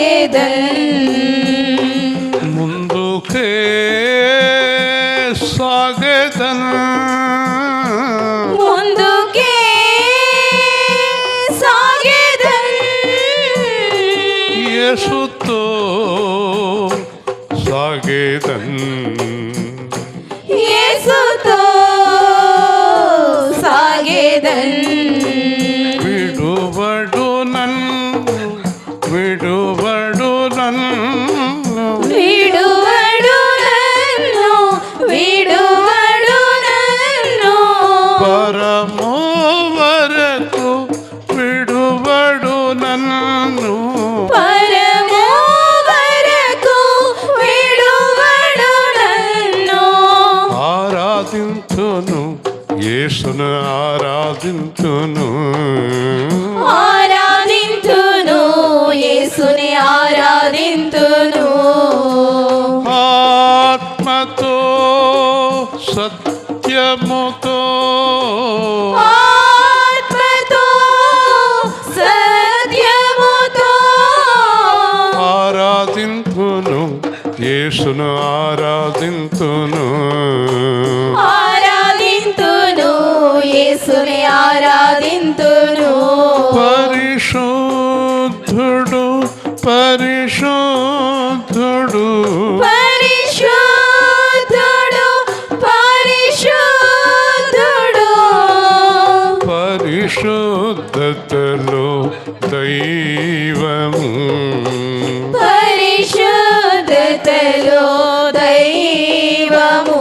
సాగేదన్ ముందుకే సాగేదన్ ముందుకే సాగేదన్ యేసుతో సాగేదన్ యేసుతో సాగేదన్ విడువడు నన్ను విడువడు నన్ను విడువడు నన్ను విడువడు నన్ను పరమో వరకు విడువడు నన్ను పరమో వరకు విడువడు నన్ను ఆరాధించును యేసును ఆరాధించును ఆరాధింతును యేసుని ఆరాధింతును ఆత్మతో సత్యముతో ఆత్మతో సత్యముతో ఆరాధింతును యేసును ఆరాధింతును ఆరాధింతును యేసుని ఆరాధింతును పరిశుద్ధుడు పరిశుద్ధుడు పరిశుద్ధుడు పరిశుద్ధుడు పరిశుద్ధతలో దైవము పరిశుద్ధతలో దైవము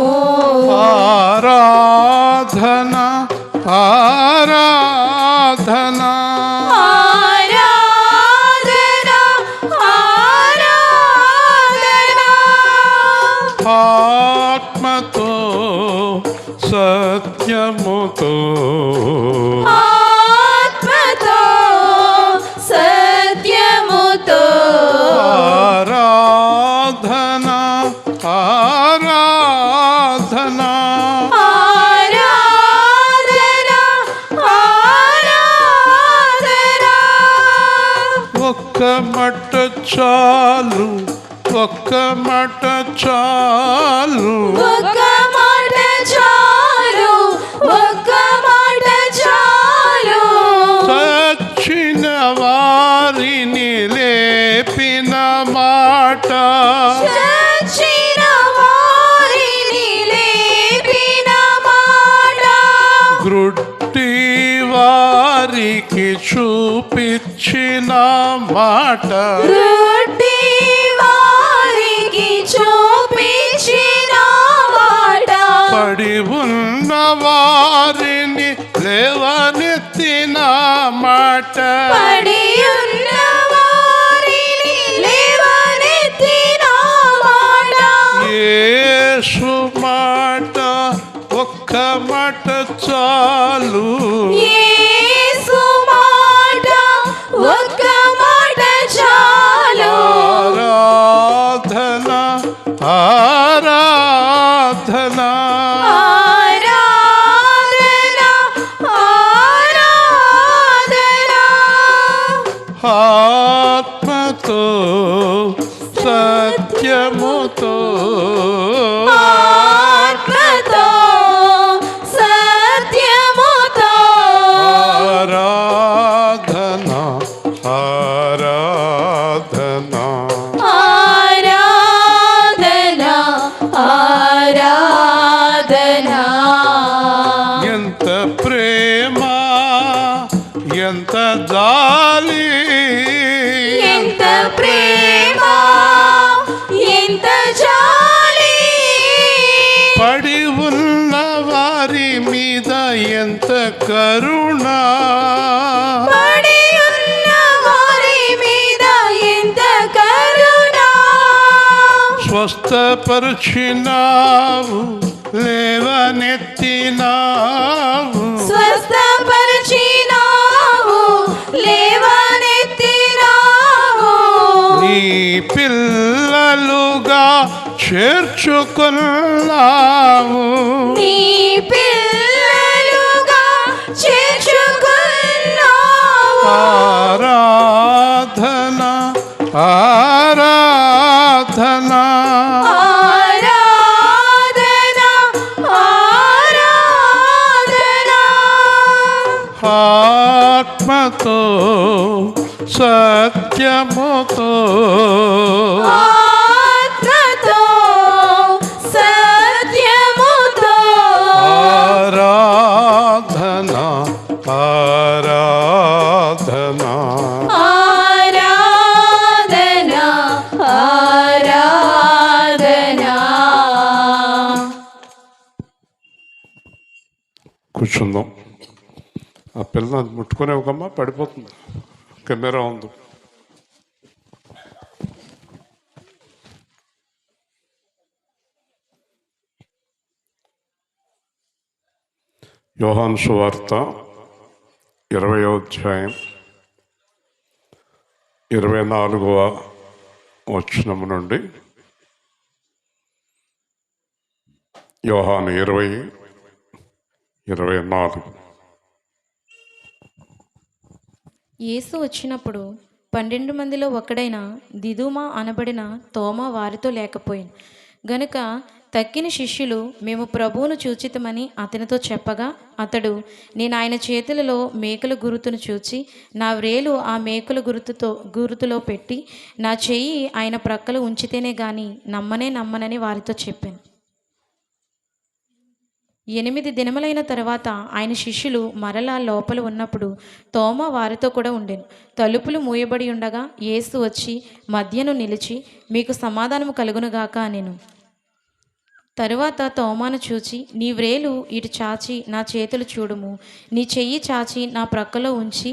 ఆరాధన ఆరాధన ఆరాధన ఆరాధన ఆత్మతో సత్యముతో ఆత్మతో సత్యముతో ఆరాధన ఆరాధన ఆరాధన ఆరాధన ఒక్క మట్ట చాలు ఒక్క మట్ట చాలు ఒక్క మాట చాలు ఒక్క మాట చాలు చచ్చిన వారిని లేపిన మాట చచ్చిన వారిని లేపిన మాట గ్రుడ్డి వారికి చూపించిన మాట రొట్టి వారికి చూపించిన మాట పడి ఉన్న వారిని లేవనెత్తిన మాట పడి ఉన్న వారిని లేవనెత్తిన మాట యేసు మాట ఒక్క మాట చాలు యేసు మాట ఒక్క మాట చాలు ఆరాధన ఆరాధన ఆరాధన ఆరాధన ఆత్మతో సత్యముతో ఆత్మతో సత్యముతో ఆరాధన ఆరాధన ఆరాధన ఆరాధన ఎంత ప్రేమ ఎంత జాలి ఎంత ప్రేమ ఎంత జాలి పడి ఉన్న వారి మీద ఎంత కరుణ పడి ఉన్న వారి మీద ఎంత కరుణ స్వస్థపరిచినావు లేవనెత్తినావు స్వస్థపరిచినావు లేవనెత్తినావు నీ పిల్లలుగా చేర్చుకున్నావు నీ పిల్లలుగా చేర్చుకున్నావు ఆరాధన ఆరాధనా ఆరాధన ఆరాధన ఆత్మతో సత్యముతో ఆత్మతో సత్యముతో ఆరాధనా ఆరాధనా ఆరాధన ఆరాధన. కూర్చుందాం. ఆ పిల్లని అది ముట్టుకునే ఒకమ్మా పడిపోతుంది. కెమెరా ఉంది. యోహాను సువార్త 20వ అధ్యాయం 24వ వచనము నుండి యోహాను 20:24. యేసు వచ్చినప్పుడు 12 మందిలో ఒకడైన దిదుమా అనబడిన తోమా వారితో లేకపోయాను గనుక తక్కిన శిష్యులు మేము ప్రభువును చూచితమని అతనితో చెప్పగా అతడు నేను ఆయన చేతులలో మేకుల గురుతును చూచి నా వ్రేలు ఆ మేకుల గురుతులో పెట్టి నా చెయ్యి ఆయన ప్రక్కలో ఉంచితేనే గాని నమ్మనని వారితో చెప్పాను. 8 దినములైన తర్వాత ఆయన శిష్యులు మరలా లోపల ఉన్నప్పుడు తోమా వారితో కూడా ఉండెను. తలుపులు మూయబడి ఉండగా యేసు వచ్చి మధ్యను నిలిచి మీకు సమాధానము కలుగునుగాక అనెను. తరువాత తోమాను చూచి నీ వ్రేలు ఇటు చాచి నా చేతులు చూడుము, నీ చెయ్యి చాచి నా ప్రక్కలో ఉంచి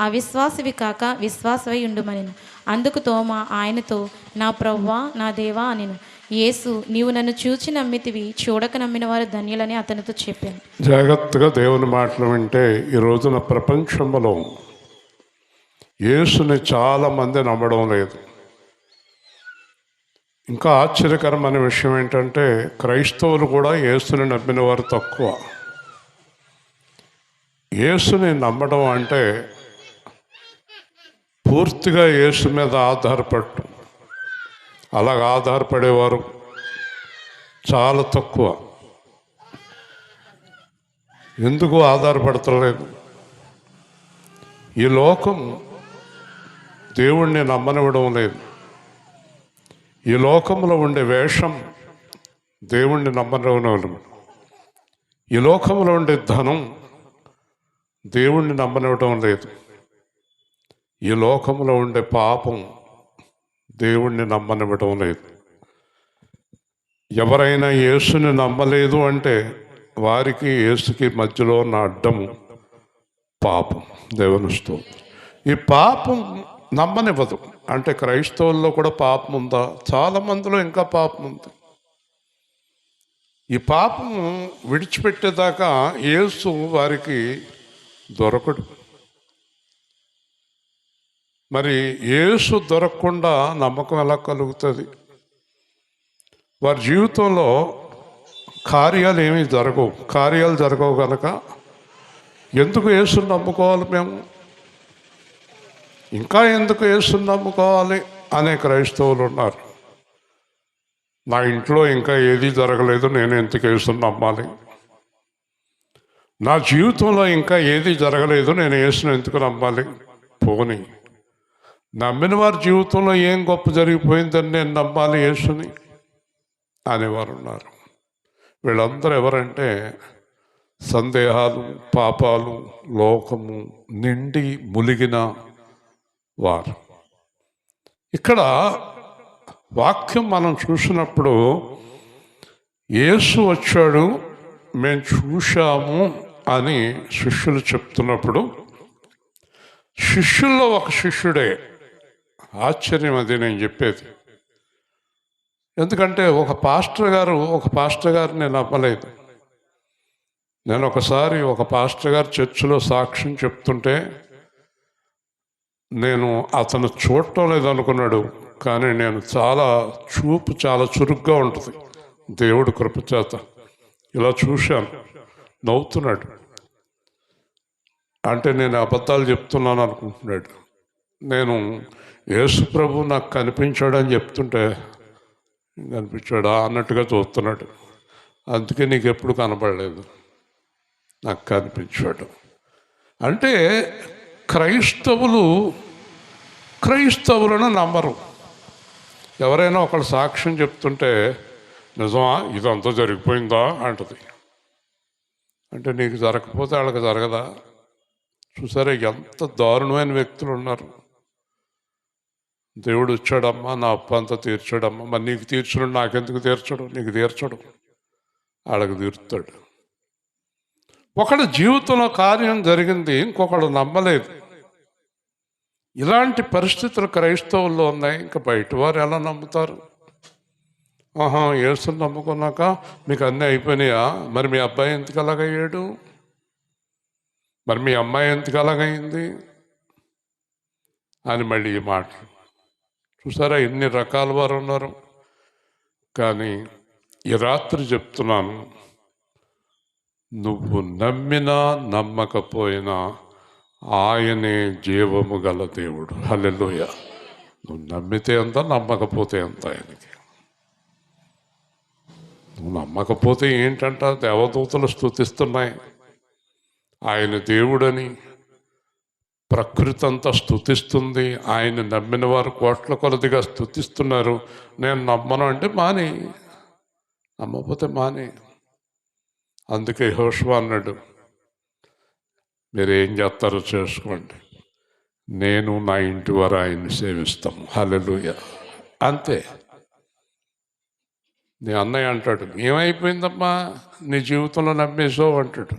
అవిశ్వాసవి కాక విశ్వాసవై ఉండుమనెను. అందుకు తోమా ఆయనతో నా ప్రవ్వా నా దేవా అనెను. యేసు నీవు నన్ను చూచి నమ్మితివి, చూడక నమ్మిన వారు ధన్యులని అతనితో చెప్పాను. జాగ్రత్తగా దేవుని మాటలు వింటే ఈ రోజున ప్రపంచంలో యేసుని చాలామంది నమ్మడం లేదు. ఇంకా ఆశ్చర్యకరమైన విషయం ఏంటంటే క్రైస్తవులు కూడా యేసుని నమ్మిన వారు తక్కువ. యేసుని నమ్మడం అంటే పూర్తిగా యేసు మీద ఆధారపడటం. అలాగ ఆధారపడేవారు చాలా తక్కువ. ఎందుకు ఆధారపడతలేదు? ఈ లోకం దేవుణ్ణి నమ్మనివ్వడం లేదు. ఈ లోకంలో ఉండే వేషం దేవుణ్ణి నమ్మనివ్వడం. ఈ లోకంలో ఉండే ధనం దేవుణ్ణి నమ్మనివ్వడం లేదు. ఈ లోకంలో ఉండే పాపం దేవుణ్ణి నమ్మనివ్వడం లేదు. ఎవరైనా యేసుని నమ్మలేదు అంటే వారికి యేసుకి మధ్యలో ఉన్న అడ్డము పాపం. దేవుని స్తోత్రం. ఈ పాపం నమ్మనివ్వదు. అంటే క్రైస్తవుల్లో కూడా పాపం ఉందా? చాలా మందిలో ఇంకా పాపం ఉంది. ఈ పాపము విడిచిపెట్టేదాకా యేసు వారికి దొరకడు. మరి యేసు దొరకకుండా నమ్మకం ఎలా కలుగుతుంది? వారి జీవితంలో కార్యాలు ఏమీ జరగవు. కార్యాలు జరగవు కనుక ఎందుకు యేసుని నమ్ముకోవాలి? మేము ఇంకా ఎందుకు యేసుని నమ్ముకోవాలి అనే క్రైస్తవులు ఉన్నారు. నా ఇంట్లో ఇంకా ఏదీ జరగలేదు, నేను ఎందుకు యేసుని నమ్మాలి? నా జీవితంలో ఇంకా ఏదీ జరగలేదు, నేను యేసుని ఎందుకు నమ్మాలి? పోనీ నమ్మిన వారి జీవితంలో ఏం గొప్ప జరిగిపోయిందని నేను నమ్మాలి యేసుని అనేవారు ఉన్నారు. వీళ్ళందరూ ఎవరంటే సందేహాలు, పాపాలు, లోకము నిండి ములిగిన వారు. ఇక్కడ వాక్యం మనం చూసినప్పుడు యేసు వచ్చాడు, మేము చూశాము అని శిష్యులు చెప్తున్నప్పుడు శిష్యుల్లో ఒక శిష్యుడే. ఆశ్చర్యం అది నేను చెప్పేది. ఎందుకంటే ఒక పాస్టర్ గారు నేను నమ్మలేదు. నేను ఒకసారి ఒక పాస్టర్ గారు చర్చిలో సాక్ష్యం చెప్తుంటే నేను అతను చూడటం లేదనుకున్నాడు, కానీ నేను చూపు చాలా చురుగ్గా ఉంటుంది దేవుడు కృపచేత. ఇలా చూశాను, నవ్వుతున్నాడు. అంటే నేను అబద్ధాలు చెప్తున్నాను అనుకుంటున్నాడు. నేను యేసు ప్రభు నాకు కనిపించాడని చెప్తుంటే కనిపించాడా అన్నట్టుగా చూస్తున్నాడు. అందుకే నీకు ఎప్పుడు కనపడలేదు, నాకు కనిపించాడు. అంటే క్రైస్తవులను నమ్మరు. ఎవరైనా ఒకళ్ళు సాక్ష్యం చెప్తుంటే నిజమా ఇదంతా జరిగిపోయిందా అంటది. అంటే నీకు జరగకపోతే వాళ్ళకి జరగదా? చూసారా ఎంత దారుణమైన వ్యక్తులు ఉన్నారు. దేవుడు వచ్చాడమ్మా, నా అప్పు అంతా తీర్చాడమ్మా. మరి నీకు తీర్చడు, నాకెందుకు తీర్చడు? నీకు తీర్చడు, వాళ్ళకి తీరుతాడు. ఒకడు జీవితంలో కార్యం జరిగింది, ఇంకొకడు నమ్మలేదు. ఇలాంటి పరిస్థితులు క్రైస్తవుల్లో ఉన్నాయి. ఇంకా బయట వారు ఎలా నమ్ముతారు? యేసుని నమ్ముకున్నాక మీకు అన్నీ అయిపోయినాయా? మరి మీ అబ్బాయి ఎందుకు అలాగయ్యాడు? మరి మీ అమ్మాయి ఎందుకు అలాగైంది అని మళ్ళీ ఈ మాట. చూసారా ఎన్ని రకాల వారు ఉన్నారు. కానీ ఈ రాత్రి చెప్తున్నాను, నువ్వు నమ్మినా నమ్మకపోయినా ఆయనే జీవము గల దేవుడు. హల్లెలూయా. నువ్వు నమ్మితే ఎంత, నమ్మకపోతే ఎంత ఆయనకి. నువ్వు నమ్మకపోతే ఏంటంట, దేవదూతలు స్తుతిస్తున్నాయి ఆయన దేవుడని, ప్రకృతి అంతా స్తుతిస్తుంది. ఆయన నమ్మిన వారు కోట్ల కొలదిగా స్తుతిస్తున్నారు. నేను నమ్మను అంటే మాని, నమ్మకపోతే మాని. అందుకే యెహోషువ అన్నాడు, మీరు ఏం చేస్తారో చేసుకోండి, నేను నా ఇంటి వారు ఆయన్ని సేవిస్తాము. హల్లెలూయా. అంతే. నీ అన్నయ్య అంటాడు, ఏమైపోయిందమ్మా నీ జీవితంలో నమ్మేసావు అంటాడు.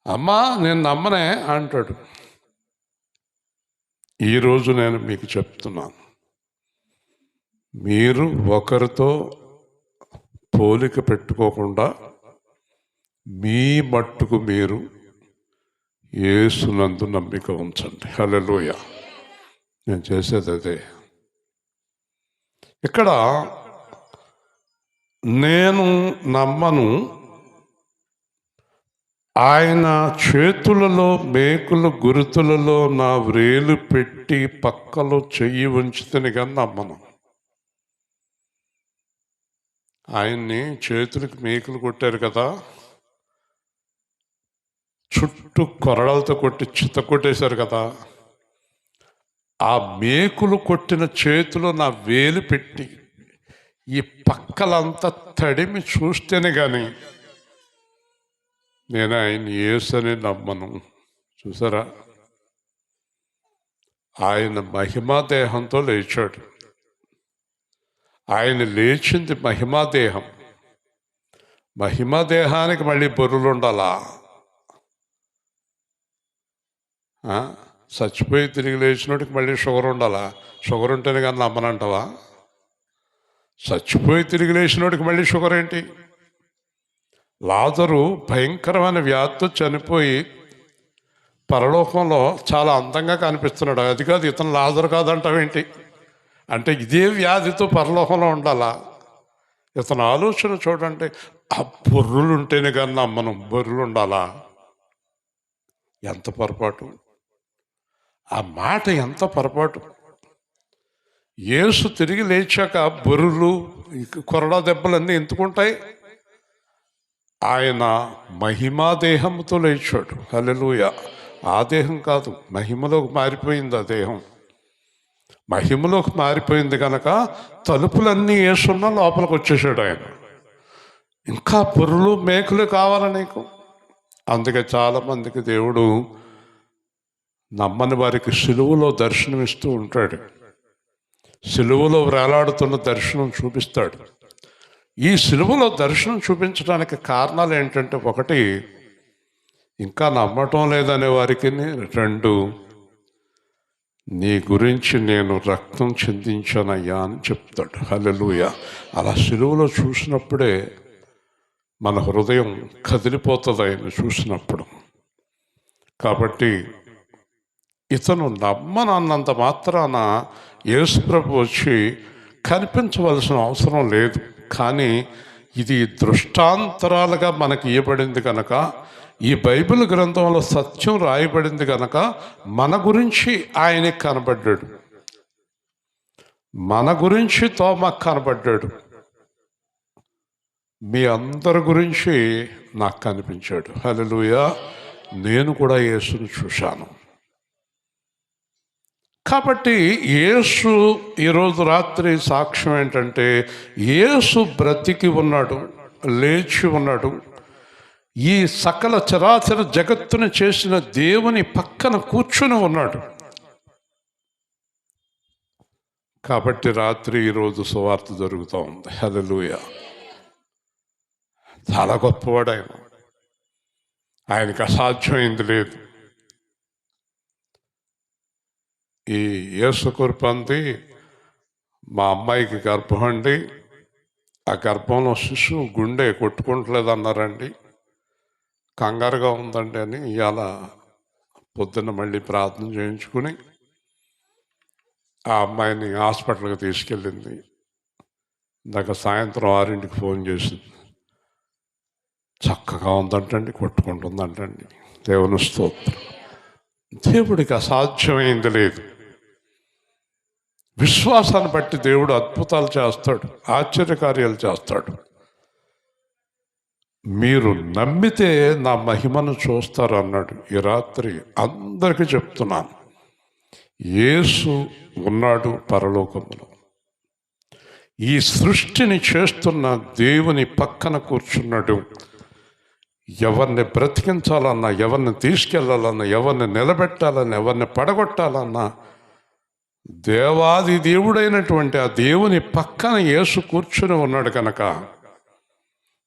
అమ్మా నేను నమ్మనే అంటాడు. ఈరోజు నేను మీకు చెప్తున్నాను, మీరు ఒకరితో పోలిక పెట్టుకోకుండా మీ మట్టుకు మీరు యేసునందు నమ్మిక ఉంచండి. హల్లెలూయా. నేను చేసేది అదే. ఇక్కడ నేను నమ్మను, ఆయన చేతులలో మేకుల గురుతులలో నా వ్రేలు పెట్టి పక్కలో చెయ్యి ఉంచితేనే కానీ నమ్మను. ఆయన్ని చేతులకు మేకులు కొట్టారు కదా, చుట్టూ కొరడాలతో కొట్టి చిత్త కొట్టేశారు కదా, ఆ మేకులు కొట్టిన చేతిలో నా వేలు పెట్టి ఈ పక్కలంతా తడిమి చూస్తేనే కానీ నేను ఆయన యేసని నమ్మను. చూసారా, ఆయన మహిమాదేహంతో లేచాడు. ఆయన లేచింది మహిమాదేహం. మహిమాదేహానికి మళ్ళీ బొర్రులు ఉండాలా? చచ్చిపోయి తిరిగి లేచినోడికి మళ్ళీ షుగర్ ఉండాలా? షుగర్ ఉంటేనే కానీ నమ్మనంటావా? చచ్చిపోయి తిరిగి లేచినోడికి మళ్ళీ షుగర్ ఏంటి? లాజరు భయంకరమైన వ్యాధితో చనిపోయి పరలోకంలో చాలా అందంగా కనిపిస్తున్నాడు. అది కాదు, ఇతను లాజరు కాదంటావేంటి? అంటే ఇదే వ్యాధితో పరలోకంలో ఉండాలా? ఇతను ఆలోచన చూడండి. ఆ బొర్రులు ఉంటేనే కానీ నమ్మను. బొర్రులు ఉండాలా? ఎంత పొరపాటు! ఆ మాట ఎంత పొరపాటు! యేసు తిరిగి లేచాక బొర్రులు కొరడా దెబ్బలన్నీ ఎందుకుంటాయి? ఆయన మహిమాదేహంతో లేచాడు. హల్లెలూయా. ఆ దేహం కాదు, మహిమలోకి మారిపోయింది. ఆ దేహం మహిమలోకి మారిపోయింది కనుక తలుపులన్నీ వేసున్నా లోపలికి వచ్చేసాడు ఆయన. ఇంకా బొర్రులు మేకులు కావాలా నీకు? అందుకే చాలామందికి దేవుడు నమ్మని వారికి సిలువలో దర్శనమిస్తూ ఉంటాడు. సిలువలో వేలాడుతున్న దర్శనం చూపిస్తాడు. ఈ సిలువలో దర్శనం చూపించడానికి కారణాలు ఏంటంటే, ఒకటి, ఇంకా నమ్మటం లేదనే వారికి, రెండు, నీ గురించి నేను రక్తం చిందించానయ్యా అని చెప్తాడు. హల్లెలూయా. అలా సిలువలో చూసినప్పుడే మన హృదయం కదిలిపోతుంది ఆయన చూసినప్పుడు. కాబట్టి ఇతను నమ్మనన్నంత మాత్రాన యేసుప్రభు వచ్చి కనిపించవలసిన అవసరం లేదు. కానీ ఇది దృష్టాంతరాలుగా మనకి ఇవ్వబడింది కనుక ఈ బైబిల్ గ్రంథంలో సత్యం రాయబడింది కనుక మన గురించి ఆయనకి కనబడ్డాడు, మన గురించి తోమకు కనబడ్డాడు, మీ అందరి గురించి నాకు కనిపించాడు. హల్లెలూయా. నేను కూడా యేసుని చూశాను. కాబట్టి యేసు ఈరోజు రాత్రి సాక్ష్యం ఏంటంటే, యేసు బ్రతికి ఉన్నాడు, లేచి ఉన్నాడు. ఈ సకల చరాచర జగత్తును చేసిన దేవుని పక్కన కూర్చుని ఉన్నాడు. కాబట్టి రాత్రి ఈరోజు సువార్త జరుగుతూ ఉంది. హల్లెలూయా. చాలా గొప్పవాడు ఆయన, ఆయనకు అసాధ్యమైంది లేదు. ఈ యేసు కుర్పంది మా అమ్మాయికి గర్భం అండి, ఆ గర్భంలో శిశువు గుండె కొట్టుకుంటలేదు అన్నారండి, కంగారుగా ఉందండి అని ఇవాళ పొద్దున్న మళ్ళీ ప్రార్థన చేయించుకుని ఆ అమ్మాయిని హాస్పిటల్కి తీసుకెళ్ళింది. ఇందాక సాయంత్రం 6ంటికి ఫోన్ చేసింది, చక్కగా ఉందంటండి, కొట్టుకుంటుందంటండి. దేవుని స్తోత్రం. దేవుడికి అసాధ్యమైంది లేదు. విశ్వాసాన్ని బట్టి దేవుడు అద్భుతాలు చేస్తాడు, ఆశ్చర్యకార్యాలు చేస్తాడు. మీరు నమ్మితే నా మహిమను చూస్తారు అన్నాడు. ఈ రాత్రి అందరికీ చెప్తున్నాను, యేసు ఉన్నాడు పరలోకములో. ఈ సృష్టిని చేస్తున్న దేవుని పక్కన కూర్చున్నాడు. ఎవరిని బ్రతికించాలన్నా, ఎవరిని తీసుకెళ్లాలన్నా, ఎవరిని నిలబెట్టాలన్నా, ఎవరిని పడగొట్టాలన్నా, దేవాది దేవుడైనటువంటి ఆ దేవుని పక్కన యేసు కూర్చుని ఉన్నాడు కనుక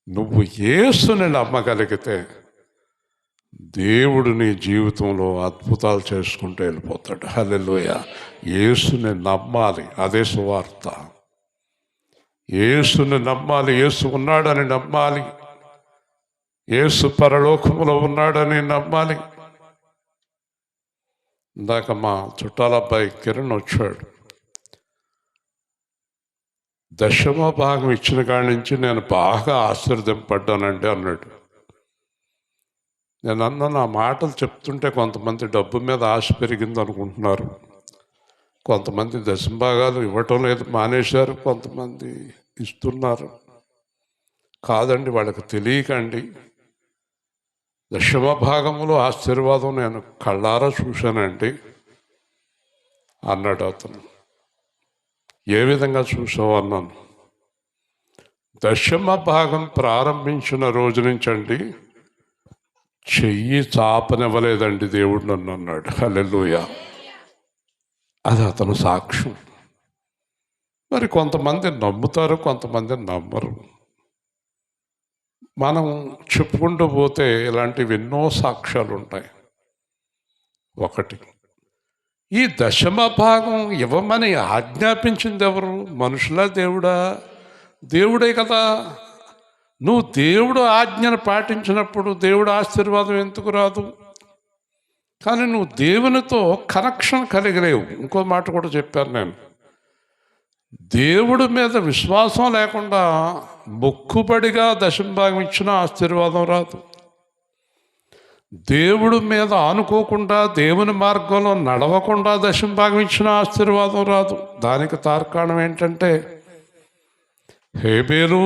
నువ్వు యేసుని నమ్మగలిగితే దేవుడు నీ జీవితంలో అద్భుతాలు చేసుకుంటూ వెళ్ళిపోతాడు. హల్లెలూయా. యేసుని నమ్మాలి, అదే సువార్త. యేసుని నమ్మాలి, యేసు ఉన్నాడని నమ్మాలి, యేసు పరలోకములో ఉన్నాడని నమ్మాలి. ఇందాక మా చుట్టాల అబ్బాయి కిరణ్ వచ్చాడు. 10వ భాగం ఇచ్చిన కాడి నుంచి నేను బాగా ఆశీర్వదింపడ్డానండి అన్నాడు. నేను అన్నా, నా మాటలు చెప్తుంటే కొంతమంది డబ్బు మీద ఆశ పెరిగింది అనుకుంటున్నారు, కొంతమంది 10వ భాగాలు ఇవ్వటం లేదు, మానేశారు, కొంతమంది ఇస్తున్నారు. కాదండి, వాళ్ళకి తెలియకండి, 10వ భాగంలో ఆశీర్వాదం నేను కళ్ళారా చూశానండి అన్నాడు అతను. ఏ విధంగా చూసావు అన్నాను. 10వ భాగం ప్రారంభించిన రోజు నుంచి అండి చెయ్యి చాపనివ్వలేదండి దేవుడు నన్ను అన్నాడు. హల్లెలూయా. అది అతను సాక్ష్యం. మరి కొంతమంది నమ్ముతారు, కొంతమంది నమ్మరు. మనం చెప్పుకుంటూ పోతే ఇలాంటివి ఎన్నో సాక్ష్యాలు ఉంటాయి. ఒకటి, ఈ 10వ భాగం ఇవ్వమని ఆజ్ఞాపించింది ఎవరు? మనుషులా, దేవుడా? దేవుడే కదా. నువ్వు దేవుడు ఆజ్ఞను పాటించినప్పుడు దేవుడు ఆశీర్వాదం ఎందుకు రాదు? కానీ నువ్వు దేవునితో కనెక్షన్ కలిగలేవు. ఇంకో మాట కూడా చెప్పాను నేను, దేవుడి మీద విశ్వాసం లేకుండా మొక్కుబడిగా 10వ భాగం ఇచ్చినా ఆశీర్వాదం రాదు. దేవుడి మీద ఆనుకోకుండా, దేవుని మార్గంలో నడవకుండా 10వ భాగం ఇచ్చినా ఆశీర్వాదం రాదు. దానికి తార్కాణం ఏంటంటే, హేబేలు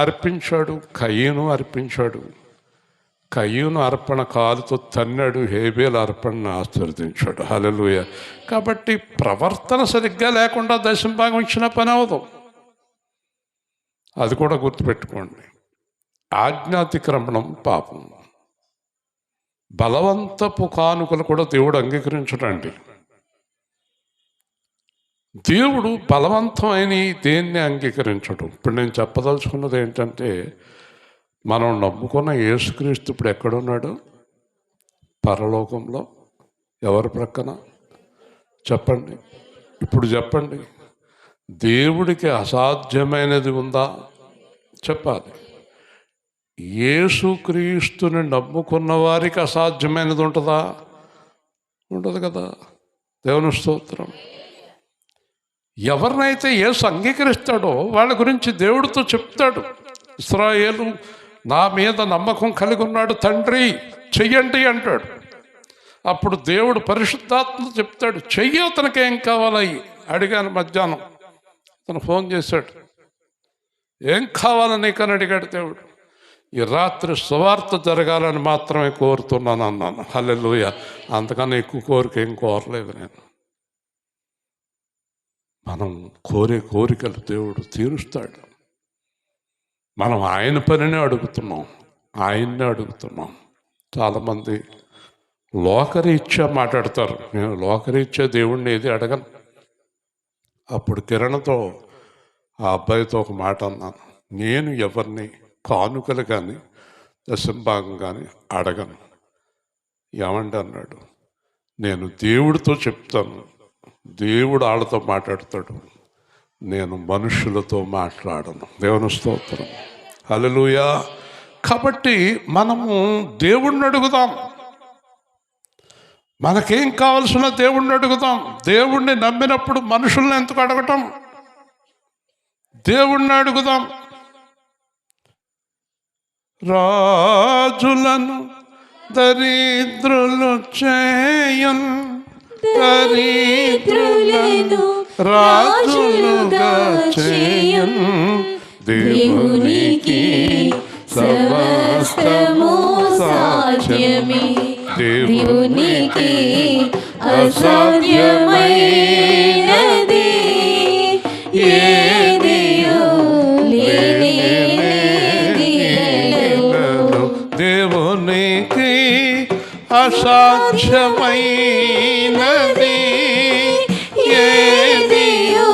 అర్పించాడు, కయీను అర్పించాడు. కయీను అర్పణ కాలుతో తన్నాడు, హేబేలు అర్పణను ఆశీర్వదించాడు. హల్లెలూయా. కాబట్టి ప్రవర్తన సరిగ్గా లేకుండా 10వ భాగం ఇచ్చిన పని అవదు. అది కూడా గుర్తుపెట్టుకోండి. ఆజ్ఞాతిక్రమణం పాపం. బలవంతపు కానుకలు కూడా దేవుడు అంగీకరించడండి. దేవుడు బలవంతమైన దేన్ని అంగీకరించడు. ఇప్పుడు నేను చెప్పదలుచుకున్నది ఏంటంటే, మనం నమ్ముకున్న యేసుక్రీస్తు ఇప్పుడు ఎక్కడున్నాడు? పరలోకంలో. ఎవరి ప్రక్కన? చెప్పండి, ఇప్పుడు చెప్పండి. దేవుడికి అసాధ్యమైనది ఉందా? చెప్పాలి. యేసుక్రీస్తుని నమ్ముకున్న వారికి అసాధ్యమైనది ఉంటుందా? ఉండదు కదా. దేవుని స్తోత్రం. ఎవరినైతే యేసు అంగీకరిస్తాడో వాళ్ళ గురించి దేవుడితో చెప్తాడు. ఇశ్రాయేలు, నా మీద నమ్మకం కలిగి ఉన్నాడు తండ్రి, చెయ్యండి అంటాడు. అప్పుడు దేవుడు పరిశుద్ధాత్మ చెప్తాడు, చెయ్యి, అతనికి ఏం కావాలి అడిగాను. మధ్యాహ్నం అతను ఫోన్ చేశాడు, ఏం కావాలని నీకని అడిగాడు దేవుడు. ఈ రాత్రి సువార్త జరగాలని మాత్రమే కోరుతున్నాను అన్నాను. హల్లెలూయా. అంతకన్నా ఎక్కువ కోరిక ఏం కోరలేదు నేను. మనం కోరే కోరికలు దేవుడు తీరుస్తాడు. మనం ఆయన పనినే అడుగుతున్నాం, ఆయన్నే అడుగుతున్నాం. చాలామంది లోకరీత్యా మాట్లాడతారు, నేను లోకరీత్యా దేవుణ్ణి ఏది అడగను. అప్పుడు కిరణతో ఆ అబ్బాయితో ఒక మాట అన్నాను, నేను ఎవరిని కానుకలు కానీ దశంభాగం కానీ అడగను. ఏమండి అన్నాడు, నేను దేవుడితో చెప్తాను, దేవుడు వాళ్ళతో మాట్లాడతాడు, నేను మనుషులతో మాట్లాడను. దేవుని స్తోత్రం, హల్లెలూయా. కాబట్టి మనము దేవుణ్ణి అడుగుదాం, మనకేం కావాల్సిన దేవుణ్ణి అడుగుదాం. దేవుణ్ణి నమ్మినప్పుడు మనుషుల్ని ఎందుకు అడగటం? దేవుణ్ణి అడుగుదాం. రాజులను దరిద్రులు చేయన్, దరిద్రులను రాజులుగా చేయన్, దేవునికి సమస్తము సాధ్యమే, దేవునికి అసాధ్యమైనది ఏదియో లేనిది. దేవునికి అసాధ్యమైనది ఏదియో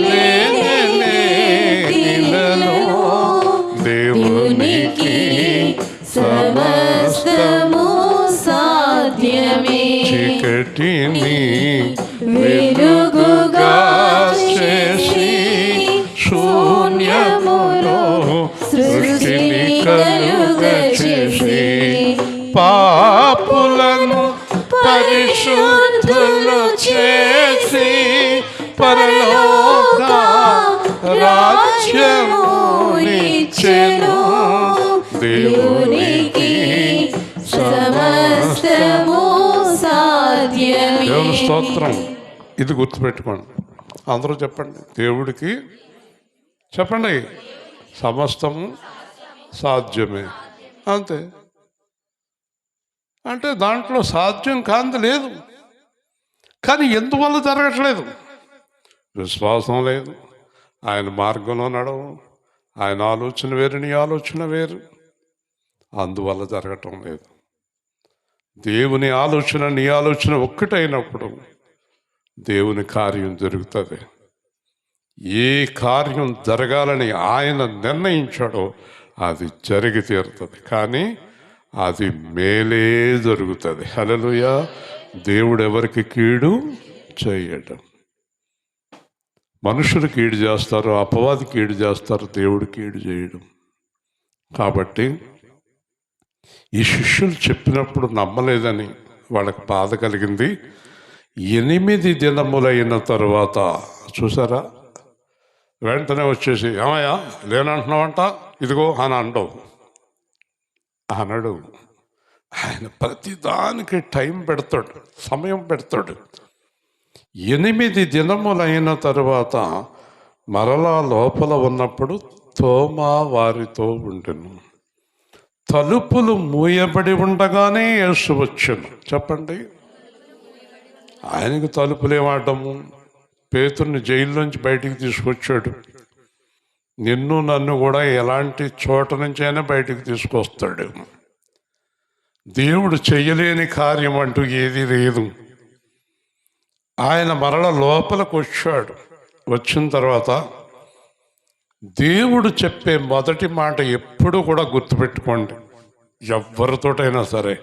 లేనిది. దేవునికి సమస్తము సాధ్యమే. చీకటిని వెలుగుగా చేసి శూన్యములో సృష్టిని కలుగచేసి పాపులను పరిశుద్ధులు చేసి పరలోక రాజ్యము ఇచ్చెను. దేవునికి సమస్తము సాధ్యమే. దేవుని స్తోత్రం. ఇది గుర్తుపెట్టుకోండి, అందరూ చెప్పండి, దేవుడికి చెప్పండి, సమస్తము సాధ్యమే. అంతే. అంటే దాంట్లో సాధ్యం కాంతి లేదు. కానీ ఎందువల్ల జరగట్లేదు? విశ్వాసం లేదు, ఆయన మార్గంలో నడవు, ఆయన ఆలోచన వేరు, నీ ఆలోచన వేరు, అందువల్ల జరగటం లేదు. దేవుని ఆలోచన నీ ఆలోచన ఒక్కటైనప్పుడు దేవుని కార్యం జరుగుతుంది. ఏ కార్యం జరగాలని ఆయన నిర్ణయించాడో అది జరిగి తీరుతుంది. కానీ అది మేలే జరుగుతుంది. హల్లెలూయా. దేవుడు ఎవరికి కీడు చేయడం. మనుషులు కీడు చేస్తారు, అపవాది కీడు చేస్తారు, దేవుడు కీడు చేయడం. కాబట్టి ఈ శిష్యులు చెప్పినప్పుడు నమ్మలేదని వాళ్ళకి బాధ కలిగింది. 8 దినములైన తరువాత చూసారా, వెంటనే వచ్చేసి ఏమయ్యా లేనంటున్నావంట, ఇదిగో అని అనడు. ఆయన ప్రతిదానికి టైం పెడతాడు, సమయం పెడతాడు. 8 దినములైన తరువాత మరలా లోపల ఉన్నప్పుడు తోమా వారితో ఉండెను. తలుపులు మూయబడి ఉండగానే యేసు వచ్చాను. చెప్పండి, ఆయనకు తలుపులు ఏమాడము? పేతుర్ని జైల్లోంచి బయటికి తీసుకొచ్చాడు. నిన్ను నన్ను కూడా ఎలాంటి చోట నుంచైనా బయటికి తీసుకొస్తాడు. దేవుడు చెయ్యలేని కార్యం అంటూ ఏదీ లేదు. ఆయన మరల లోపలికి వచ్చాడు. వచ్చిన తర్వాత దేవుడు చెప్పే మొదటి మాట ఎప్పుడు కూడా గుర్తుపెట్టుకోండి, ఎవరితోటైనా సరే,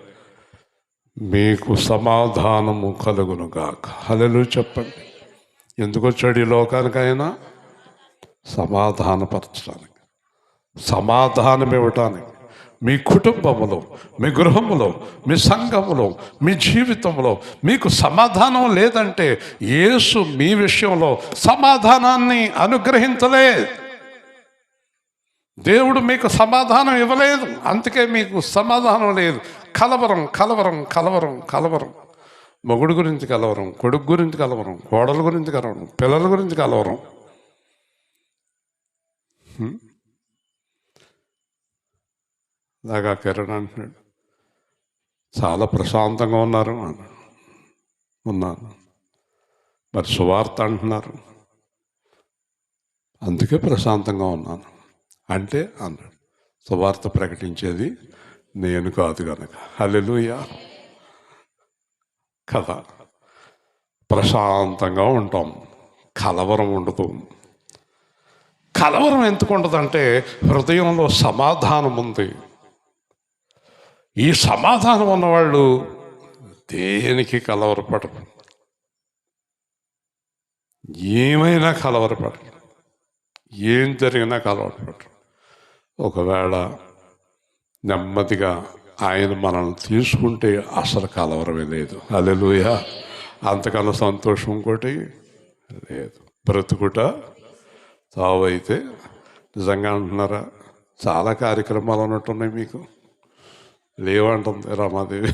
మీకు సమాధానము కలుగునుగాక. హల్లెలూయా చెప్పండి. ఎందుకు వచ్చాడు ఈ లోకానికైనా? సమాధానపరచడానికి, సమాధానం ఇవ్వటానికి. మీ కుటుంబంలో, మీ గృహంలో, మీ సంఘంలో, మీ జీవితంలో మీకు సమాధానం లేదంటే యేసు మీ విషయంలో సమాధానాన్ని అనుగ్రహించలే. దేవుడు మీకు సమాధానం ఇవ్వలేదు, అందుకే మీకు సమాధానం లేదు. కలవరం కలవరం కలవరం కలవరం. మొగుడు గురించి కలవరం, కొడుకు గురించి కలవరం, కోడల గురించి కలవరం, పిల్లల గురించి కలవరం. దాకా కిరణ్ అంటున్నాడు, చాలా ప్రశాంతంగా ఉన్నారు అన్నాడు. ఉన్నాను. మరి సువార్త అంటున్నారు, అందుకే ప్రశాంతంగా ఉన్నాను అంటే అన్నాడు. సువార్త ప్రకటించేది నేను కాదు కనుక. హల్లెలూయా కదా. ప్రశాంతంగా ఉంటాం, కలవరం ఉండదు. కలవరం ఎందుకు ఉండదంటే హృదయంలో సమాధానం ఉంది. ఈ సమాధానం ఉన్నవాళ్ళు దేనికి కలవరపడరు, ఏమైనా కలవరపడరు, ఏం జరిగినా కలవరపడరు. ఒకవేళ నెమ్మదిగా ఆయన మనల్ని తీసుకుంటే అసలు కలవరమే లేదు. హల్లెలూయా. అంతకన్నా సంతోషం ఇంకోటి లేదు. బ్రతుకుట చావు అయితే నిజంగా అంటున్నారా? చాలా కార్యక్రమాలు ఉన్నట్టున్నాయి మీకు, లేవంటుంది రమాదేవి.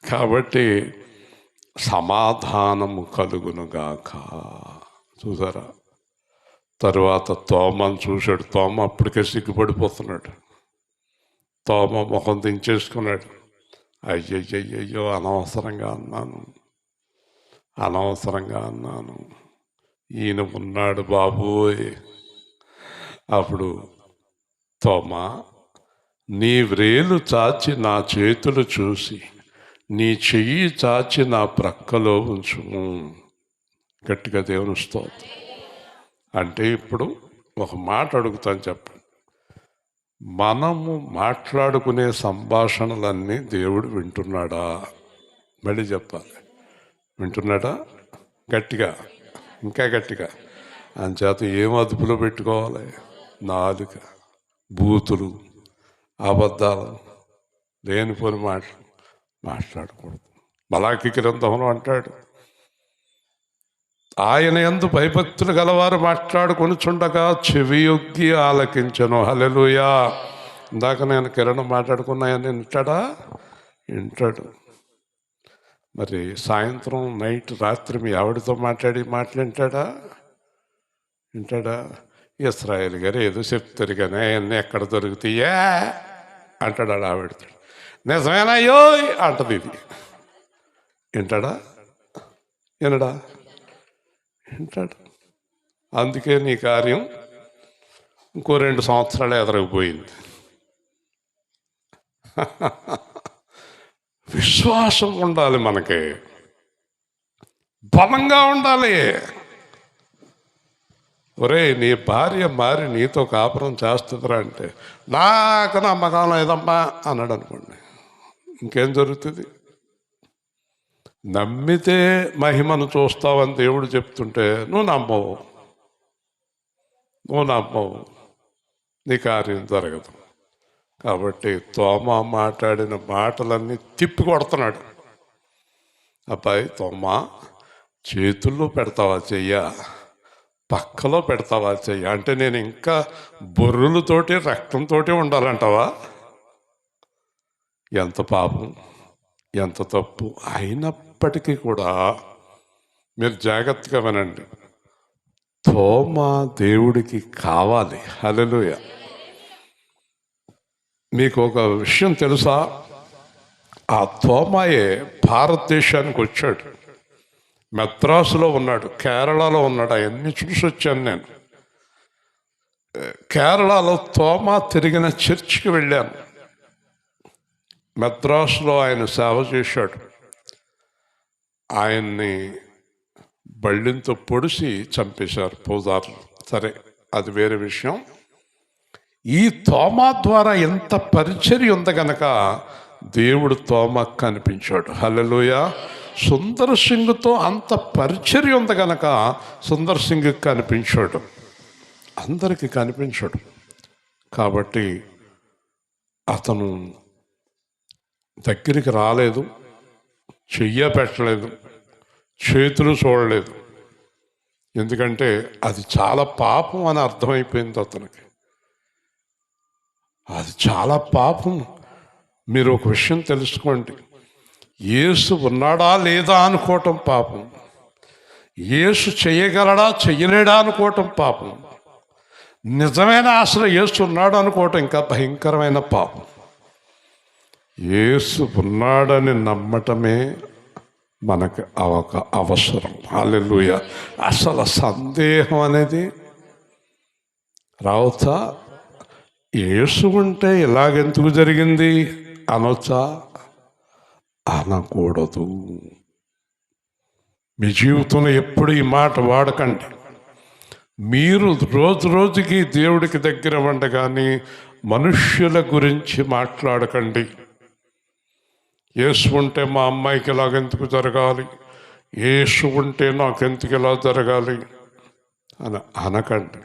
కాబట్టి సమాధానము కలుగునుగాక. చూసారా? తరువాత తోమను చూశాడు. తోమ అప్పటికే సిగ్గుపడిపోతున్నాడు. తోమ ముఖం దించేసుకున్నాడు. అయ్యయ్యయ్యో, అనవసరంగా అన్నాను, ఈయన ఉన్నాడు బాబోయ్. అప్పుడు తోమా, నీ వ్రేలు చాచి నా చేతులు చూసి నీ చెయ్యి చాచి నా ప్రక్కలో ఉంచుము. గట్టిగా దేవుని స్తోత్రం. అంటే ఇప్పుడు ఒక మాట అడుగుతాను, చెప్పండి. మనము మాట్లాడుకునే సంభాషణలన్నీ దేవుడు వింటున్నాడా? మళ్ళీ చెప్పాలి, వింటున్నాడా? గట్టిగా, ఇంకా గట్టిగా. అంచేత ఏం అదుపులో పెట్టుకోవాలి? నాలుక, బూతులు, అబద్ధాలు, లేనిపోని మాట్లాడకూడదు. మలాకి గ్రంథంలో అంటాడు, ఆయన యందు భయభక్తులు గలవారు మాట్లాడుకొనిచుండగా చెవియొగ్గి ఆలకించను. హల్లెలూయా. ఇందాక నేను కిరణ్ మాట్లాడుకున్నాయని వింటాడు. మరి సాయంత్రం రాత్రి మీ ఆవిడతో మాట్లాడింటాడా? వింటాడా? ఇస్రాయేల్ గారు ఏదో చెప్తారు కానీ అవన్నీ ఎక్కడ దొరుకుతాయా అంటాడు ఆవిడతో. నిజమేనాయో అంటది ఇది. వింటాడా? వినడా? వింటాడు. అందుకే నీ కార్యం ఇంకో 2 సంవత్సరాలు ఎదరకపోయింది. విశ్వాసం ఉండాలి, మనకి బలంగా ఉండాలి. ఒరే, నీ భార్య మారి నీతో కాపురం చేస్తుందిరా అంటే నాకు నమ్మకం లేదమ్మా అన్నాడు అనుకోండి, ఇంకేం జరుగుతుంది? నమ్మితే మహిమను చూస్తావని దేవుడు చెప్తుంటే నువ్వు నమ్మవు, నీ కార్యం జరగదు. కాబట్టి తోమా మాట్లాడిన మాటలన్నీ తిప్పి కొడుతున్నాడు. అబ్బాయి తోమా, చేతుల్లో పెడతావా చెయ్య, పక్కలో పెడతావా చెయ్య అంటే నేను ఇంకా బొర్రులతోటి రక్తంతో ఉండాలంటావా? ఎంత పాపం, ఎంత తప్పు. అయినప్పటికీ కూడా మీరు జాగ్రత్తగా వినండి, తోమా దేవుడికి కావాలి. హల్లెలూయా. మీకు ఒక విషయం తెలుసా? ఆ తోమాయే భారతదేశానికి వచ్చాడు. మద్రాసులో ఉన్నాడు, కేరళలో ఉన్నాడు. అవన్నీ చూసి వచ్చాను నేను. కేరళలో తోమా తిరిగిన చర్చికి వెళ్ళాను. మద్రాసులో ఆయన సేవ చేశాడు. ఆయన్ని బళ్ళింతో పొడిసి చంపేశారు పూజారులు. సరే, అది వేరే విషయం. ఈ తోమా ద్వారా ఎంత పరిచర్య ఉంది గనక దేవుడు తోమాకు కనిపించాడు. హల్లెలూయా. సుందర్ సింగ్తో అంత పరిచర్య ఉంది గనక సుందర్ సింగ్కి కనిపించాడు, అందరికీ కనిపించాడు. కాబట్టి అతను దగ్గరికి రాలేదు, చెయ్య పెట్టలేదు, చేతులు చూడలేదు. ఎందుకంటే అది చాలా పాపం అని అర్థమైపోయింది అతనికి. అది చాలా పాపం. మీరు ఒక విషయం తెలుసుకోండి, యేసు ఉన్నాడా లేదా అనుకోవటం పాపం, యేసు చేయగలడా చెయ్యలేడా అనుకోవటం పాపం, నిజమైన అసలు యేసు ఉన్నాడు అనుకోవటం ఇంకా భయంకరమైన పాపం. యేసు ఉన్నాడని నమ్మటమే మనకు అవసరం. హల్లెలూయా. అసలు సందేహం అనేది రావచ్చా? యేసు ఉంటే ఇలాగెందుకు జరిగింది అనొచ్చా? అనకూడదు. మీ జీవితంలో ఎప్పుడు ఈ మాట వాడకండి. మీరు రోజు రోజుకి దేవుడికి దగ్గర ఉండగానే మనుష్యుల గురించి మాట్లాడకండి. యేసు ఉంటే మా అమ్మాయికి ఇలాగెందుకు జరగాలి, యేసు ఉంటే నాకెందుకు ఇలా జరగాలి అని అనకండి.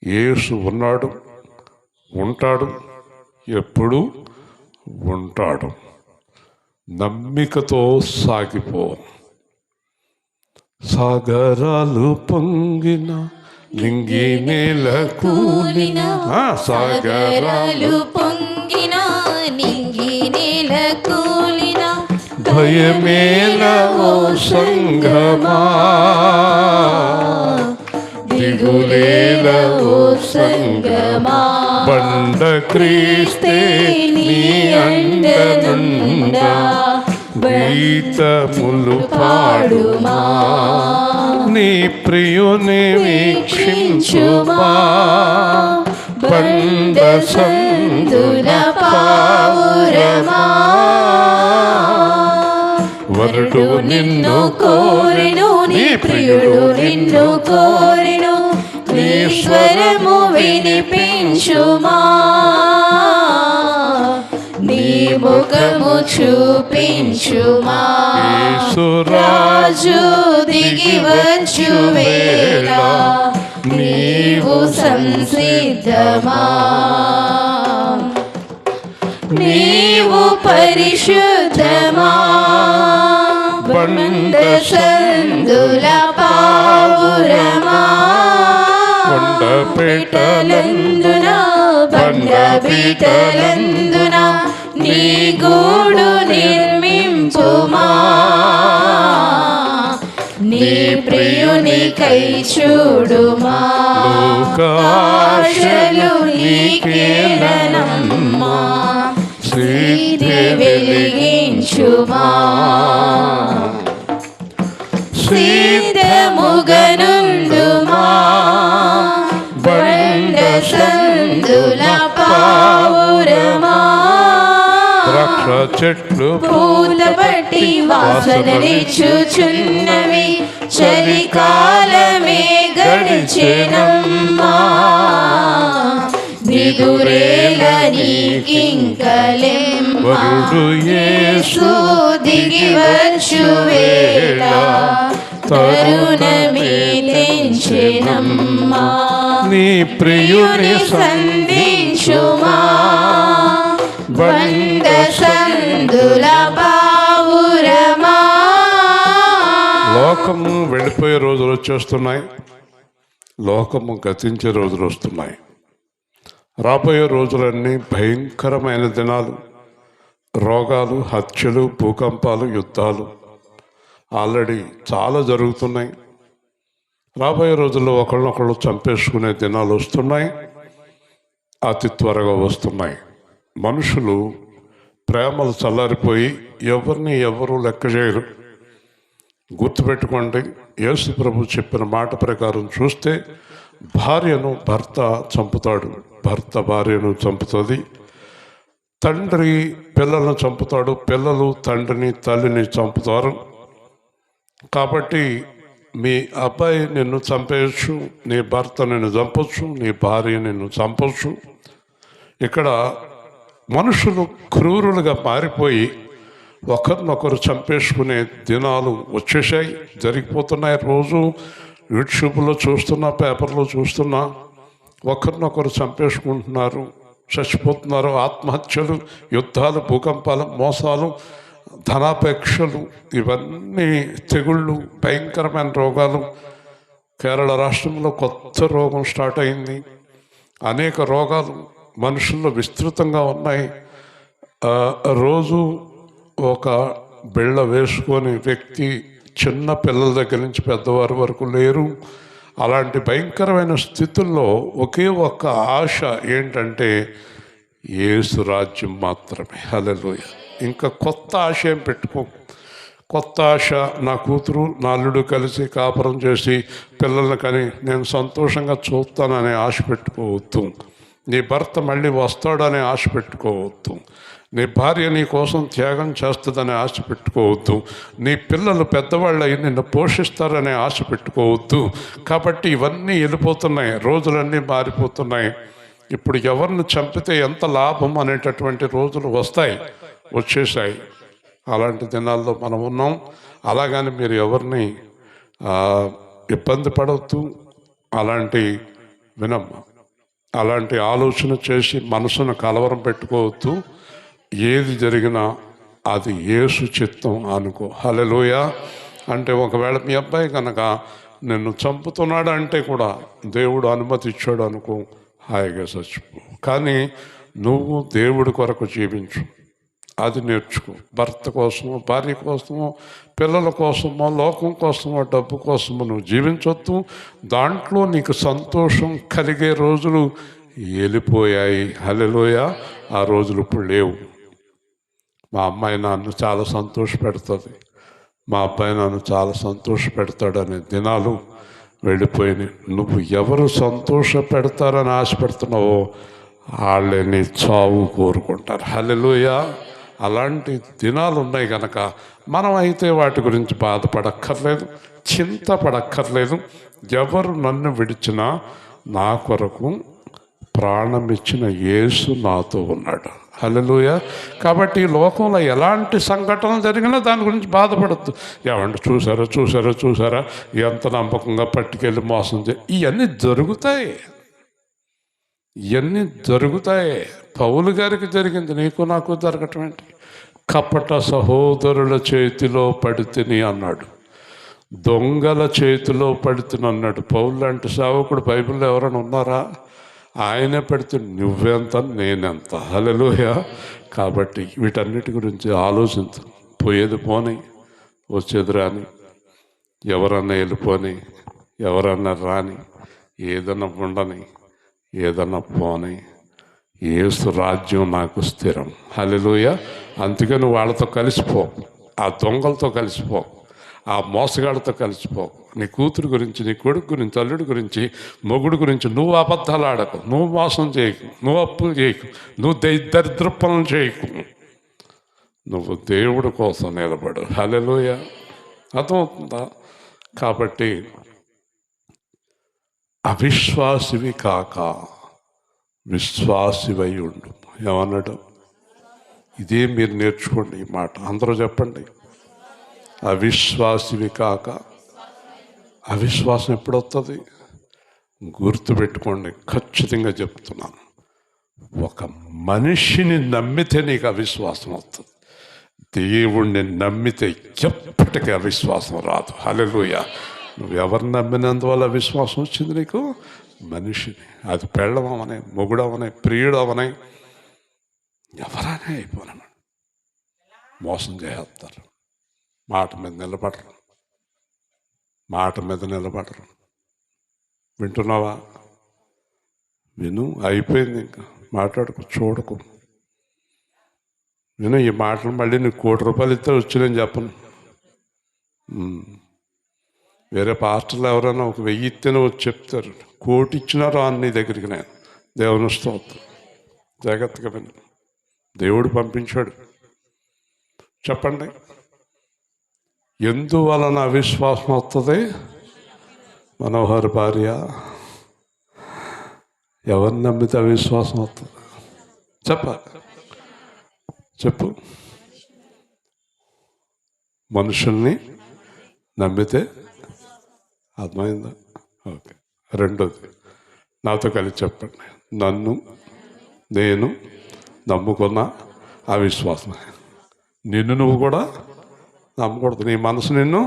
యేసు ఉన్నాడు, ఉంటాడు, ఎప్పుడు ఉంటాడు. నమ్మికతో సాగిపో. సాగరాలు పొంగిన నింగి నేల కూలిన, సాగరాలు పొంగిన నింగి నేల కూలిన, భయమేల ఓ సంగమా, దిగులేల ఓ సంగమా, బండ క్రీస్తే నీ అండనుండా, గీతములు పాడుమా, నీ ప్రియుని వీక్షించుమా, బండ సందుల పావురమా, వరుడు నిన్ను కోరెను, నీ ప్రియుడు నిన్ను కోరెను, నీ స్వరము వినిపించుమా, నీ ముఖము చూపించుమా, రాజు దిగి వచ్చు వేళ నీవు సంసిద్ధమా, నీవు పరిశుద్ధమా, బండ సందుల పావురమా, కొండ పెట్టలందున బండ పీటలందున నీ గూడు నిర్మించుమా, నీ ప్రియునికై చూడుమా, లోకాశలు నీకేలనమ్మా, సిద్ధి వెలిగించుమా, సిద్ధముగనుండుమా, బండ సందుల పావురమా, ద్రాక్ష చెట్లు పూల బట్టి వాసనలిచ్చుచున్నవి, చలికాలమే గడిచెనమ్మా, దిగురేల నీకింకలెం, వరుడు యేసు దిగి వచ్చు వేళ తరుణమే తెంచెనమ్మా, నీ ప్రియుని సంధించుమా, బండ సందుల పావురమా. లోకము వెళ్ళిపోయే రోజులు వచ్చేస్తున్నాయి, లోకము గతించే రోజులు వస్తున్నాయి. రాబోయే రోజులన్నీ భయంకరమైన దినాలు. రోగాలు, హత్యలు, భూకంపాలు, యుద్ధాలు ఆల్రెడీ చాలా జరుగుతున్నాయి. రాబోయే రోజుల్లో ఒకళ్ళనొకళ్ళు చంపేసుకునే దినాలు వస్తున్నాయి, అతి త్వరగా వస్తున్నాయి. మనుషులు ప్రేమలు చల్లారిపోయి ఎవరిని ఎవరు లెక్క చేయరు. గుర్తుపెట్టుకోండి, యేసు ప్రభు చెప్పిన మాట ప్రకారం చూస్తే భార్యను భర్త చంపుతాడు, భర్త భార్యను చంపుతుంది, తండ్రి పిల్లలను చంపుతాడు, పిల్లలు తండ్రిని తల్లిని చంపుతారు. కాబట్టి మీ అబ్బాయి నిన్ను చంపేయచ్చు, నీ భర్త నిన్ను చంపొచ్చు, నీ భార్య నిన్ను చంపొచ్చు. ఇక్కడ మనుషులు క్రూరులుగా మారిపోయి ఒకరినొకరు చంపేసుకునే దినాలు వచ్చేసాయి, జరిగిపోతున్నాయి. రోజు యూట్యూబ్లో చూస్తున్నా, పేపర్లో చూస్తున్నా, ఒకరినొకరు చంపేసుకుంటున్నారు, చచ్చిపోతున్నారు. ఆత్మహత్యలు, యుద్ధాలు, భూకంపాలు, మోసాలు, ధనాపేక్షలు, ఇవన్నీ తెగుళ్ళు, భయంకరమైన రోగాలు. కేరళ రాష్ట్రంలో కొత్త రోగం స్టార్ట్ అయింది. అనేక రోగాలు మనుషుల్లో విస్తృతంగా ఉన్నాయి. రోజు ఒక బిళ్ళ వేసుకొని వ్యక్తి చిన్న పిల్లల దగ్గర నుంచి పెద్దవారి వరకు లేరు. అలాంటి భయంకరమైన స్థితుల్లో ఒకే ఒక్క ఆశ ఏంటంటే యేసు రాజ్యం మాత్రమే. హల్లెలూయా. ఇంకా కొత్త ఆశ ఏం పెట్టుకో. కొత్త ఆశ నా కూతురు నా అల్లుడు కలిసి కాపురం చేసి పిల్లల్ని కని నేను సంతోషంగా చూస్తాననే ఆశ పెట్టుకోవద్దు. నీ భర్త మళ్ళీ వస్తాడనే ఆశ పెట్టుకోవద్దు. నీ భార్య నీ కోసం త్యాగం చేస్తుందనే ఆశ పెట్టుకోవద్దు. నీ పిల్లలు పెద్దవాళ్ళు అయి నిన్ను పోషిస్తారనే ఆశ పెట్టుకోవద్దు. కాబట్టి ఇవన్నీ వెళ్ళిపోతున్నాయి, రోజులన్నీ మారిపోతున్నాయి. ఇప్పుడు ఎవరిని చంపితే ఎంత లాభం అనేటటువంటి రోజులు వచ్చేసాయి. అలాంటి దినాల్లో మనం ఉన్నాం. అలాగని మీరు ఎవరిని ఇబ్బంది పడవద్దు. అలాంటి ఆలోచన చేసి మనసును కలవరం పెట్టుకోవద్దు. ఏది జరిగినా అది యేసు చిత్తం అనుకో. హల్లెలూయా. అంటే ఒకవేళ మీ అబ్బాయి కనుక నిన్ను చంపుతున్నాడు అంటే కూడా దేవుడు అనుమతి ఇచ్చాడు అనుకో, హాయిగా చచ్చిపో. కానీ నువ్వు దేవుడి కొరకు జీవించు, అది నేర్చుకో. భర్త కోసమో భార్య కోసమో పిల్లల కోసమో లోకం కోసమో డబ్బు కోసమో నువ్వు జీవించొద్దు. దాంట్లో నీకు సంతోషం కలిగే రోజులు వెళ్ళిపోయాయి. హల్లెలూయా. ఆ రోజులు ఇప్పుడు లేవు. మా అమ్మాయి నన్ను చాలా సంతోషపెడుతుంది, మా అబ్బాయి నన్ను చాలా సంతోషపెడతాడు అనే దినాలు వెళ్ళిపోయినాయి. నువ్వు ఎవరు సంతోష పెడతారని ఆశపెడుతున్నావో వాళ్ళే నీ చావు కోరుకుంటారు. హల్లెలూయా. అలాంటి దినాలు ఉన్నాయి కనుక మనం అయితే వాటి గురించి బాధపడక్కర్లేదు, చింతపడక్కర్లేదు. ఎవరు నన్ను విడిచినా నా కొరకు ప్రాణం ఇచ్చిన యేసు నాతో ఉన్నాడు. హల్లెలూయా. కాబట్టి ఈ లోకంలో ఎలాంటి సంఘటనలు జరిగినా దాని గురించి బాధపడద్దు. ఏమంటే చూసారా ఎంత నమ్మకంగా పట్టుకెళ్ళి మోసం ఇవన్నీ జరుగుతాయి. పౌలు గారికి జరిగింది, నీకు నాకు జరగటం ఏంటి? కపట సహోదరుల చేతిలో పడితిని అన్నాడు, దొంగల చేతిలో పడితిని అన్నాడు. పౌలు లాంటి సేవకుడు బైబిల్లో ఎవరైనా ఉన్నారా? ఆయనే పెడితే నువ్వెంత నేనెంత. హల్లెలూయా. కాబట్టి వీటన్నిటి గురించి ఆలోచించు. పోయేది పోని, వచ్చేది రాని, ఎవరన్నా వెళ్ళిపోని, ఎవరన్నా రాని, ఏదన్నా ఉండని, ఏదన్నా పోని, యేసు రాజ్యం నాకు స్థిరం. హల్లెలూయా. అందుకని వాళ్ళతో కలిసిపో, ఆ దొంగలతో కలిసిపో, ఆ మోసగాడితో కలిసిపో. నీ కూతురు గురించి, నీ కొడుకు గురించి, అల్లుడి గురించి, మొగుడు గురించి నువ్వు అబద్ధాలు ఆడకు, నువ్వు మోసం చేయకు, నువ్వు అప్పులు చేయకు, నువ్వు దరిద్ర పనులు చేయకు. నువ్వు దేవుడి కోసం నిలబడు. హల్లెలూయా. అర్థమవుతుందా? కాబట్టి అవిశ్వాసివి కాక విశ్వాసివై ఉండు. ఏమన్నాడు? ఇదే మీరు నేర్చుకోండి. ఈ మాట అందరూ చెప్పండి. అవిశ్వాసివి కాక. అవిశ్వాసం ఎప్పుడొస్తుంది? గుర్తుపెట్టుకోండి, ఖచ్చితంగా చెప్తున్నాను. ఒక మనిషిని నమ్మితే నీకు అవిశ్వాసం వస్తుంది. దేవుణ్ణి నమ్మితే ఎప్పటికీ అవిశ్వాసం రాదు. హల్లెలూయా. నువ్వు ఎవరిని నమ్మినందువల్ల అవిశ్వాసం వచ్చింది నీకు? మనిషిని. అది పెళ్ళవమనే, మొగుడవనే, ప్రియుడవనే, ఎవరైనా అయిపోయినా మోసం చేస్తారు. మాట మీద నిలబడరు. వింటున్నావా? విను. అయిపోయింది. ఇంకా మాట్లాడుకు, చూడకు. విను. ఈ మాటలు మళ్ళీ నీకు ₹1,00,000 ఇస్తే వచ్చినని చెప్పను. వేరే పాస్టర్లు ఎవరైనా 1,000 ఇస్తేనే వచ్చి చెప్తారు. 1,00,00,000 ఇచ్చినారో నీ దగ్గరికి. నేను దేవుని స్తోత్రం. జాగ్రత్తగా విను. దేవుడు పంపించాడు. చెప్పండి, ఎందువలన అవిశ్వాసం వస్తుంది? మనోహర్ భార్య ఎవరిని నమ్మితే అవిశ్వాసం వస్తుంది? చెప్పు. మనుషుల్ని నమ్మితే. అర్థమైందా? ఓకే. రెండోది నాతో కలిసి చెప్పండి. నేను నమ్ముకున్న అవిశ్వాసం. నిన్ను నువ్వు కూడా నమ్మకూడదు. నీ మనసు నిన్ను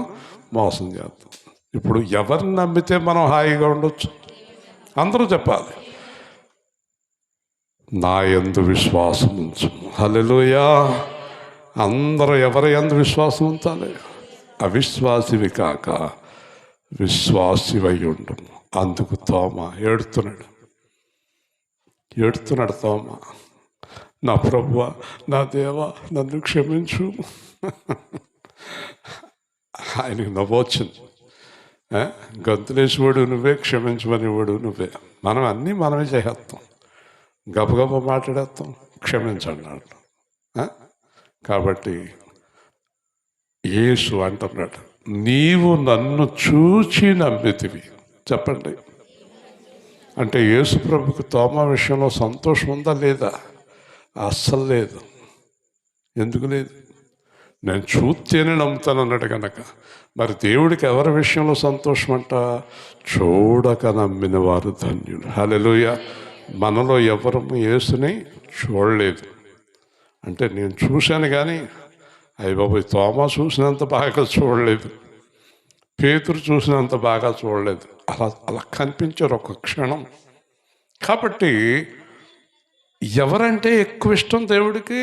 మోసం చేస్తుంది. ఇప్పుడు ఎవరిని నమ్మితే మనం హాయిగా ఉండొచ్చు? అందరూ చెప్పాలి, నా యందు విశ్వాసం ఉంచు. హల్లెలూయా. అందరూ ఎవరి యందు విశ్వాసం ఉంచాలి? అవిశ్వాసివి కాక విశ్వాసివై ఉండు. అందుకు తోమ ఏడుతున్నాడు తోమ, నా ప్రభువా, నా దేవా, నన్ను క్షమించు. ఆయనకి నవ్వొచ్చింది. గంతులేసేవాడు నువ్వే, క్షమించమనేవాడు నువ్వే. మనం అన్నీ మనమే చేసేస్తాం, గబగబ మాట్లాడేస్తాం, క్షమించండి అంటాం. కాబట్టి యేసు అంటున్నాడు, నీవు నన్ను చూచి నమ్మితివి. చెప్పండి. అంటే యేసు ప్రభుకు తోమా విషయంలో సంతోషం ఉందా లేదా? అస్సలు లేదు. ఎందుకు లేదు? నేను చూస్తేనే నమ్ముతాను అన్నాడు కనుక. మరి దేవుడికి ఎవరి విషయంలో సంతోషం అంట? చూడక నమ్మిన వారు ధన్యుడు. హల్లెలూయా. మనలో ఎవరు యేసుని చూడలేదు. అంటే నేను చూశాను కానీ అయ్య బాబోయ్, తోమా చూసినంత బాగా చూడలేదు, పేతురు చూసినంత బాగా చూడలేదు. అలా కనిపించారు ఒక క్షణం. కాబట్టి ఎవరంటే ఎక్కువ ఇష్టం దేవుడికి?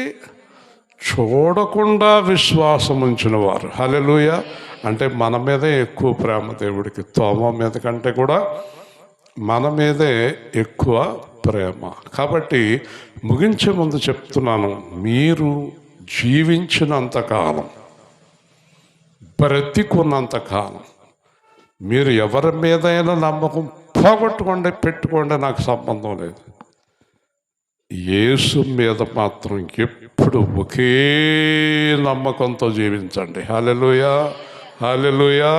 చూడకుండా విశ్వాసం ఉంచిన వారు. హల్లెలూయా. అంటే మన మీదే ఎక్కువ ప్రేమ దేవుడికి. తోమా మీద కంటే కూడా మన మీదే ఎక్కువ ప్రేమ. కాబట్టి ముగించే ముందు చెప్తున్నాను, మీరు జీవించినంతకాలం, బ్రతికున్నంతకాలం మీరు ఎవరి మీదైనా నమ్మకం పోగొట్టుకోండి, పెట్టుకోండి, నాకు సంబంధం లేదు. యేసు మీద మాత్రం ఎప్పుడు ఒకే నమ్మకంతో జీవించండి. హల్లెలూయా, హల్లెలూయా.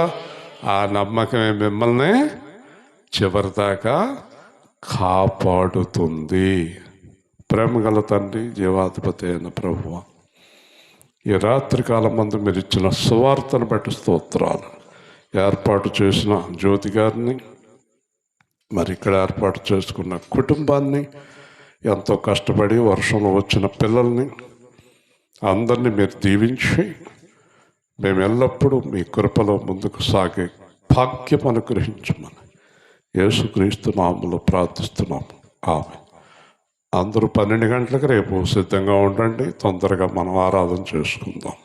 ఆ నమ్మకమే మిమ్మల్ని చివరిదాకా కాపాడుతుంది. ప్రేమగల తండ్రి, జీవాధిపతి అయిన ప్రభువా, ఈ రాత్రికాలం మందు మీరు ఇచ్చిన సువార్తను బట్టి స్తోత్రాలు. ఏర్పాటు చేసిన జ్యోతి గారిని, మరి ఇక్కడ ఏర్పాటు చేసుకున్న కుటుంబాన్ని, ఎంతో కష్టపడి వర్షంలో వచ్చిన పిల్లల్ని అందరినీ మీరు దీవించి మేము ఎల్లప్పుడూ మీ కృపలో ముందుకు సాగే భాగ్యం అనుగ్రహించమని యేసుక్రీస్తు నామములో ప్రార్థిస్తున్నాము. ఆమె. అందరూ 12 గంటలకు రేపు సిద్ధంగా ఉండండి. తొందరగా మనం ఆరాధన చేసుకుందాం.